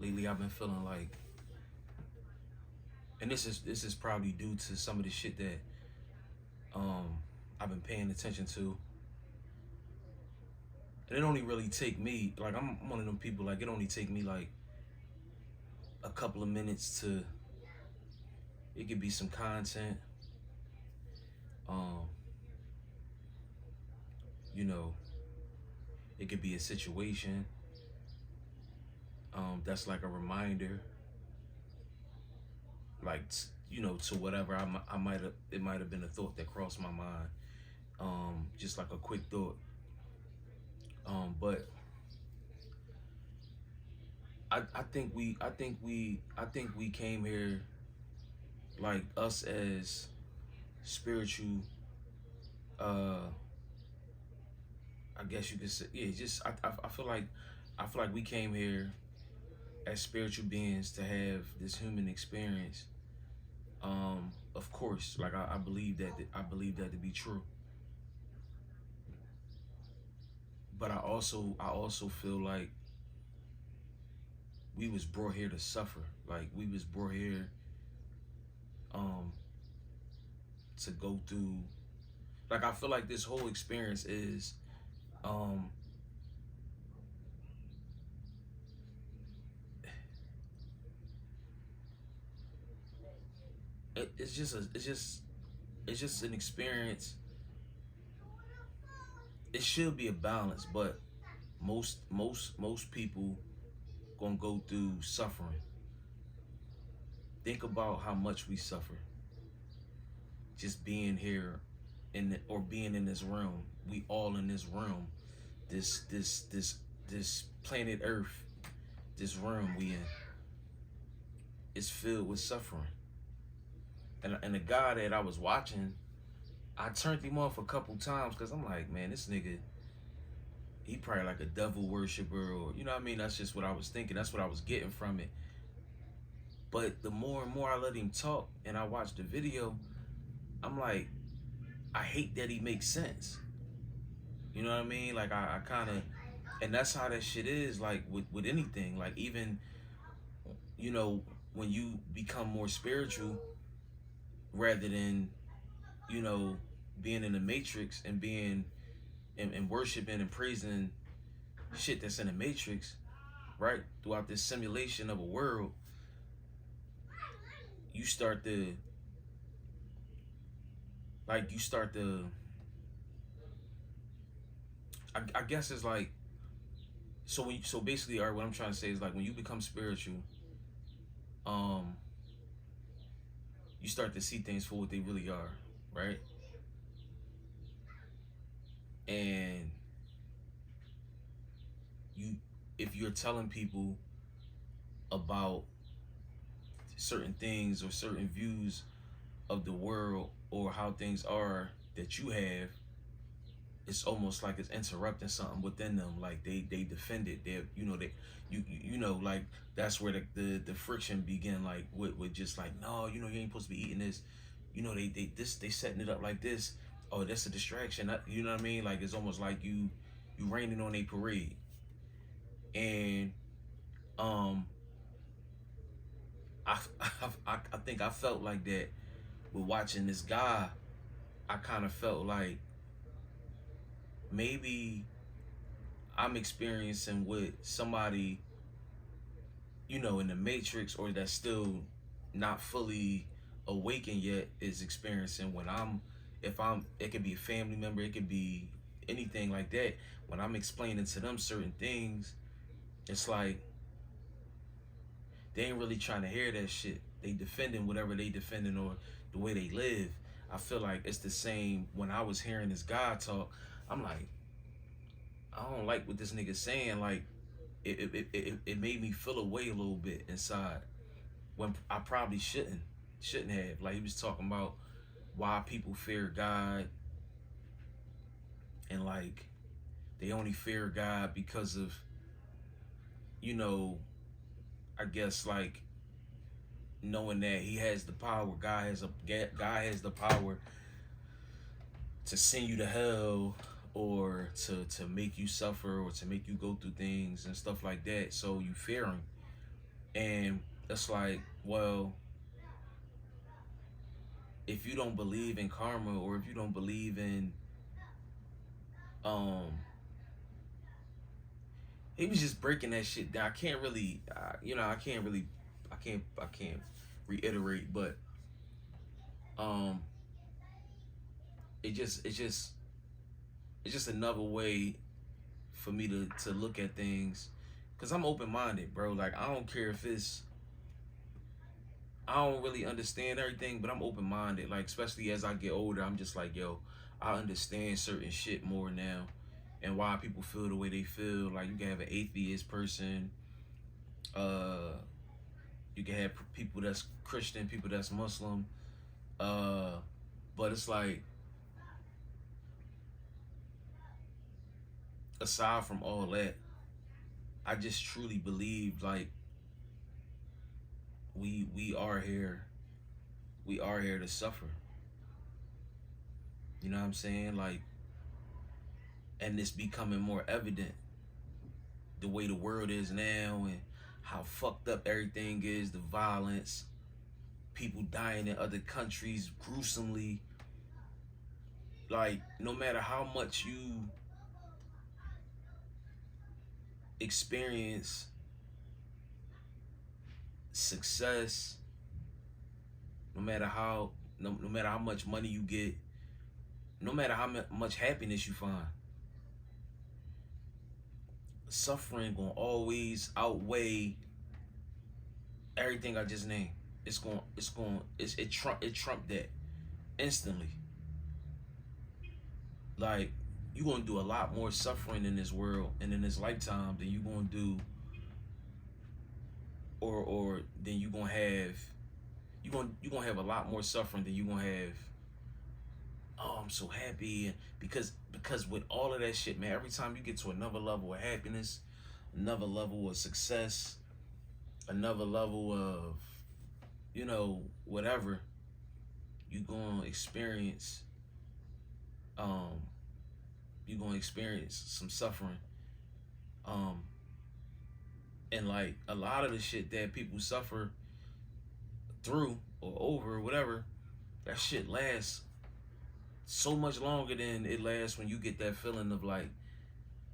lately I've been feeling like, and this is probably due to some of the shit that um I've been paying attention to. And it only really take me, like, I'm one of them people, like, it only take me like a couple of minutes to, it could be some content, um, you know, it could be a situation, that's like a reminder, like, to whatever I might have, it might have been a thought that crossed my mind, just like a quick thought. But I think we came here, like, us as spiritual, uh I guess you could say, yeah, just I feel like we came here as spiritual beings to have this human experience. Of course, like, I believe that to be true. But I also feel like we was brought here to suffer. Like, we was brought here um to go through, like, I feel like this whole experience is, um it's just an experience. It should be a balance, but most people gonna go through suffering. Think about how much we suffer just being here, or being in this realm. We all in this realm, this planet Earth, this realm we in, is filled with suffering. And the guy that I was watching, I turned him off a couple times because I'm like, man, this nigga, he probably like a devil worshiper, or, you know what I mean? That's just what I was thinking. That's what I was getting from it. But the more and more I let him talk and I watched the video, I'm like, I hate that he makes sense. You know what I mean? Like, I kind of, and that's how that shit is, like, with anything. Like, even, you know, when you become more spiritual, rather than, you know, being in the matrix and being, and worshiping and praising shit that's in the matrix, right? Throughout this simulation of a world, you start to, like, I guess it's like, so basically, all right, what I'm trying to say is, like, when you become spiritual, um, you start to see things for what they really are, right? And you, if you're telling people about certain things or certain views of the world or how things are that you have, it's almost like it's interrupting something within them. Like, they defend it. They, like, that's where the friction begin. Like, with just like, no, you ain't supposed to be eating this. They setting it up like this. Oh, that's a distraction. You know what I mean? Like, it's almost like you raining on a parade. And um, I I think I felt like that with watching this guy. I kind of felt like maybe I'm experiencing what somebody, in the matrix, or that's still not fully awakened yet, is experiencing when it could be a family member, it could be anything like that. When I'm explaining to them certain things, it's like they ain't really trying to hear that shit. They defending whatever they defending, or the way they live. I feel like it's the same when I was hearing this guy talk. I'm like, I don't like what this nigga saying. Like, it made me feel away a little bit inside, when I probably shouldn't have. Like, he was talking about why people fear God, and, like, they only fear God because of, I guess, like, knowing that he has the power. God has the power to send you to hell, or to make you suffer, or to make you go through things and stuff like that. So you fear him. And it's like, well, if you don't believe in karma, or if you don't believe in um he was just breaking that shit down. I can't really I can't reiterate, but um it just it's just another way for me to look at things, because I'm open-minded, bro. Like, I don't care if it's, I don't really understand everything, but I'm open-minded. Like, especially as I get older, I'm just like, yo, I understand certain shit more now, and why people feel the way they feel. Like, you can have an atheist person, uh you can have people that's Christian, people that's Muslim, uh but it's like, aside from all that, I just truly believe, like, we are here, we are here to suffer. You know what I'm saying? Like, and it's becoming more evident the way the world is now, and how fucked up everything is, the violence, people dying in other countries gruesomely. Like, no matter how much you experience success, no matter how much money you get, no matter how much happiness you find, suffering gonna always outweigh everything I just named. It trump that instantly. Like, you gonna do a lot more suffering in this world and in this lifetime than you gonna do, or than you gonna have. You gonna have a lot more suffering than you gonna have. Oh, I'm so happy, and because with all of that shit, man, every time you get to another level of happiness, another level of success, another level of, whatever, you gonna experience um you gonna experience some suffering. Um and like, a lot of the shit that people suffer through or over or whatever, that shit lasts so much longer than it lasts when you get that feeling of like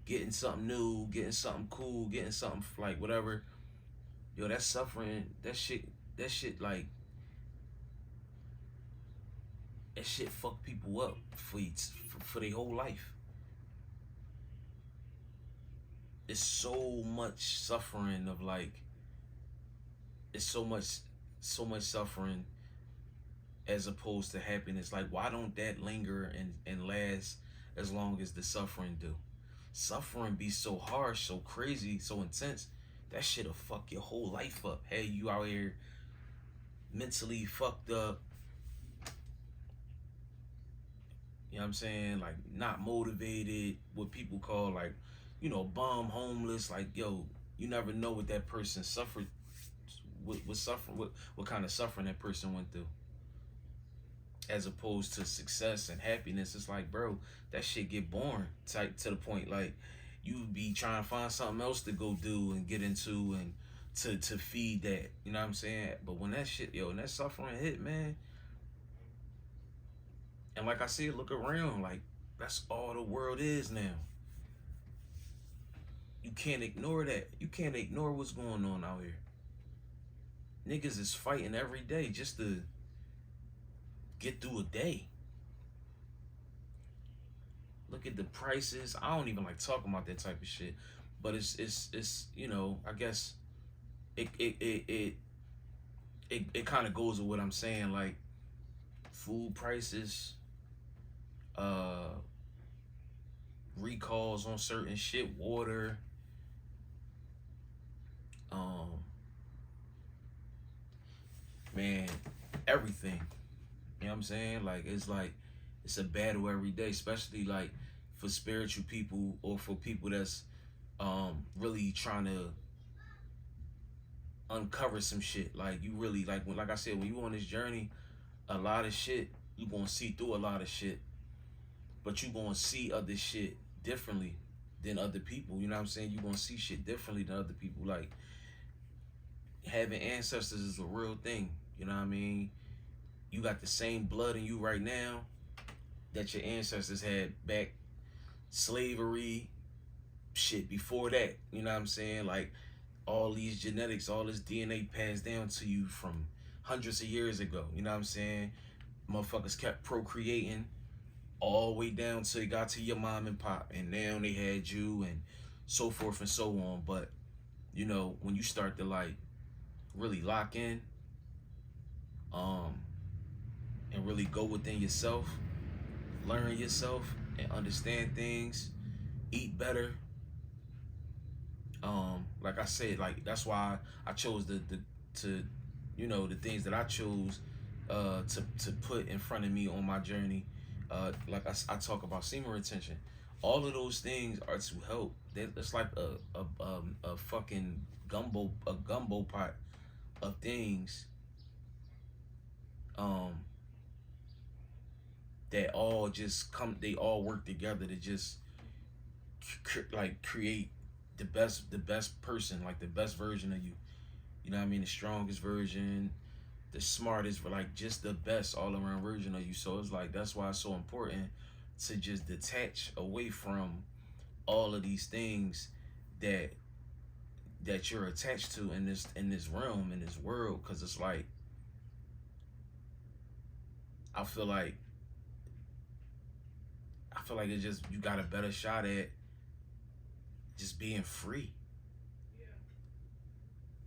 getting something new, getting something cool, getting something like whatever. Yo, that suffering, that shit like, that shit fuck people up for their whole life. It's so much suffering of like, it's so much suffering as opposed to happiness. Like, why don't that linger and last as long as the suffering do? Suffering be so harsh, so crazy, so intense. That shit'll fuck your whole life up. Hey, you out here mentally fucked up. You know what I'm saying? Like, not motivated. What people call like, bum, homeless. Like, yo, you never know what that person suffered. What kind of suffering that person went through. As opposed to success and happiness, it's like, bro, that shit get boring. Type to the point like, you be trying to find something else to go do and get into, and to feed that. You know what I'm saying? But when that shit, when that suffering hit, man, and like I said, look around, like, that's all the world is now. You can't ignore that. You can't ignore what's going on out here. Niggas is fighting every day just to get through a day. Look at the prices. I don't even like talking about that type of shit, but it's I guess it kind of goes with what I'm saying. Like, food prices, uh, recalls on certain shit, water, um, man, everything. You know what I'm saying? Like, it's a battle every day, especially like for spiritual people, or for people that's really trying to uncover some shit. Like, you really, like I said, when you on this journey, a lot of shit, you gonna see through a lot of shit, but you gonna see other shit differently than other people. You know what I'm saying? You gonna see shit differently than other people. Like, having ancestors is a real thing. You know what I mean? You got the same blood in you right now that your ancestors had back slavery shit before that. You know what I'm saying? Like all these genetics, all this DNA passed down to you from hundreds of years ago. You know what I'm saying? Motherfuckers kept procreating all the way down till it got to your mom and pop, and now they had you, and so forth and so on. But you know, when you start to like really lock in, um, and really go within yourself, learn yourself, and understand things, eat better. Like I said, like that's why I chose the to, you know, the things that I chose to put in front of me on my journey. Like I talk about semen retention. All of those things are to help. It's like a fucking gumbo pot of things um that all just come. They all work together to just like create the best person, like the best version of you. You know what I mean? The strongest version, the smartest, like just the best all around version of you. So it's like that's why it's so important to just detach away from all of these things that you're attached to in this realm, in this world, because it's like I feel like it's just you got a better shot at just being free.